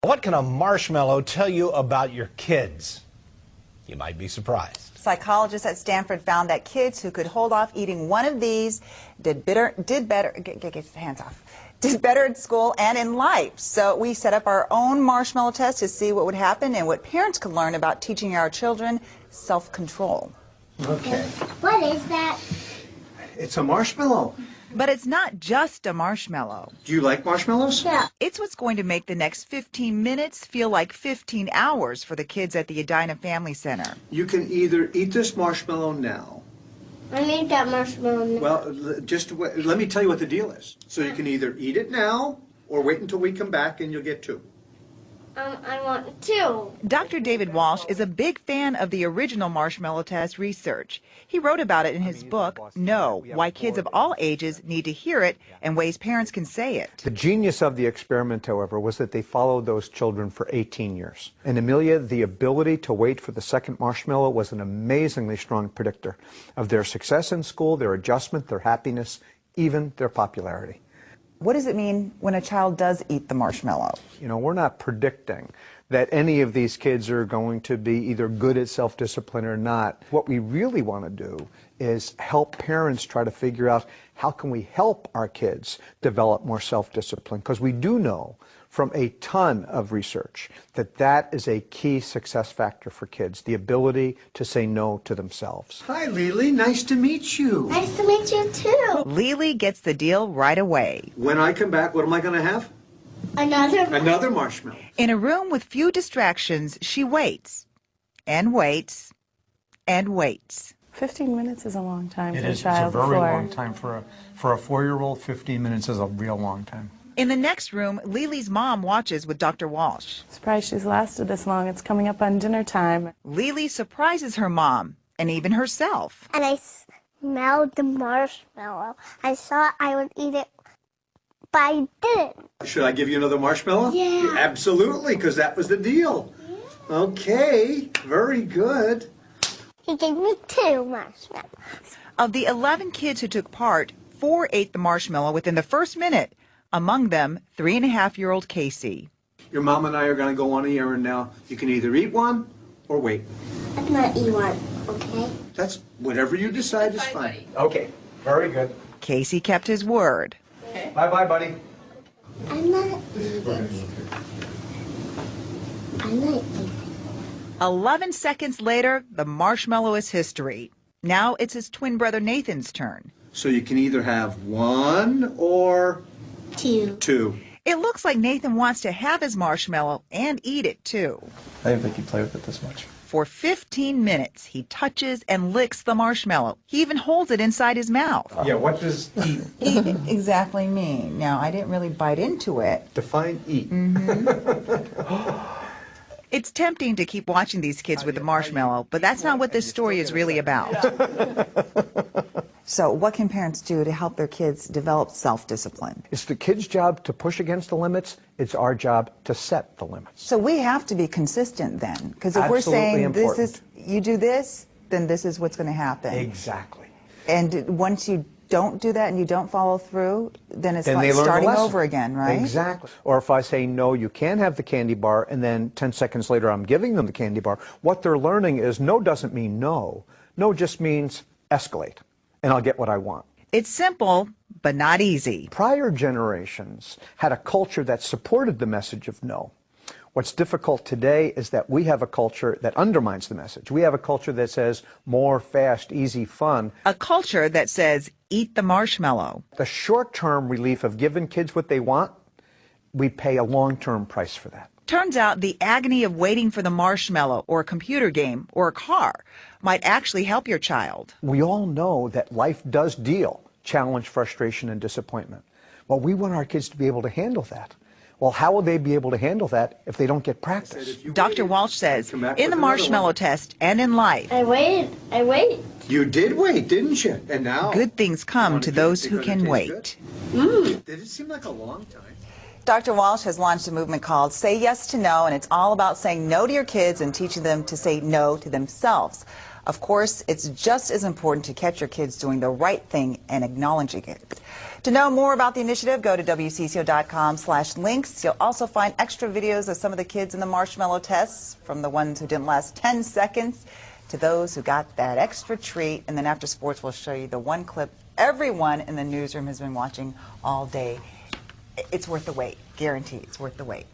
What can a marshmallow tell you about your kids? You might be surprised. Psychologists at Stanford found that kids who could hold off eating one of these did better at school and in life. So we set up our own marshmallow test to see what would happen and what parents could learn about teaching our children self-control. Okay. What is that? It's a marshmallow. But it's not just a marshmallow. Do you like marshmallows? Yeah. It's what's going to make the next 15 minutes feel like 15 hours for the kids at the Edina Family Center. You can either eat this marshmallow now. I need that marshmallow now. Well, just let me tell you what the deal is. So you can either eat it now or wait until we come back and you'll get two. I want two. Dr. David Walsh is a big fan of the original marshmallow test research. He wrote about it in his book, No, Why Kids of All Ages Need to Hear It and Ways Parents Can Say It. The genius of the experiment, however, was that they followed those children for 18 years. And Amelia, the ability to wait for the second marshmallow was an amazingly strong predictor of their success in school, their adjustment, their happiness, even their popularity. What does it mean when a child does eat the marshmallow? You know, we're not predicting that any of these kids are going to be either good at self-discipline or not. What we really want to do is help parents try to figure out how can we help our kids develop more self-discipline, because we do know from a ton of research that that is a key success factor for kids, the ability to say no to themselves. Hi, Lily. Nice to meet you. Nice to meet you too. Lily gets the deal right away. When I come back, what am I going to have? Another marshmallow. In a room with few distractions, she waits and waits and waits. 15 minutes is a long time for a It's a child. very long time for a 4-year-old. 15 minutes is a real long time. In the next room, Lily's mom watches with Dr. Walsh. Surprised she's lasted this long. It's coming up on dinner time. Lily surprises her mom and even herself. And I smelled the marshmallow. I thought I would eat it, but I didn't. Should I give you another marshmallow? Yeah. Absolutely, because that was the deal. Yeah. Okay, very good. He gave me two marshmallows. Of the 11 kids who took part, 4 ate the marshmallow within the first minute. Among them, 3.5-year-old Casey. Your mom and I are going to go on the errand now. You can either eat one or wait. I'm going to eat one, okay? That's whatever you decide is fine. Okay, very good. Casey kept his word. Bye-bye, buddy. I'm not eating. I'm not eating. 11 seconds later, the marshmallow is history. Now it's his twin brother Nathan's turn. So you can either have one or two. It looks like Nathan wants to have his marshmallow and eat it too. I didn't think you'd play with it this much. For 15 minutes, he touches and licks the marshmallow. He even holds it inside his mouth. Yeah, what does eat exactly mean? Now, I didn't really bite into it. define eat? It's tempting to keep watching these kids with the marshmallow, but that's not what this story is really about. So what can parents do to help their kids develop self-discipline? It's the kid's job to push against the limits. It's our job to set the limits. So we have to be consistent then, because if we're Absolutely saying important. this is, you do this, then this is what's going to happen. Exactly. And once you don't do that and you don't follow through, then it's Then like they learn the starting lesson. over again, right? Exactly. Or if I say, no, you can't have the candy bar, and then 10 seconds later I'm giving them the candy bar, what they're learning is no doesn't mean no. No just means escalate, and I'll get what I want. It's simple, but not easy. Prior generations had a culture that supported the message of no. What's difficult today is that we have a culture that undermines the message. We have a culture that says more, fast, easy, fun. A culture that says, eat the marshmallow. The short-term relief of giving kids what they want, we pay a long-term price for that. Turns out the agony of waiting for the marshmallow or a computer game or a car might actually help your child. We all know that life does deal challenge, frustration, and disappointment. Well, we want our kids to be able to handle that. Well, how will they be able to handle that if they don't get practice? Dr. Walsh says, in the marshmallow test and in life, I waited. You did wait, didn't you? And now? good things come to those who can wait. Did it seem like a long time? Dr. Walsh has launched a movement called Say Yes to No, and it's all about saying no to your kids and teaching them to say no to themselves. Of course, it's just as important to catch your kids doing the right thing and acknowledging it. To know more about the initiative, go to WCCO.com/links. You'll also find extra videos of some of the kids in the marshmallow tests, from the ones who didn't last 10 seconds to those who got that extra treat. And then after sports, we'll show you the one clip everyone in the newsroom has been watching all day. It's worth the wait. Guaranteed, it's worth the wait.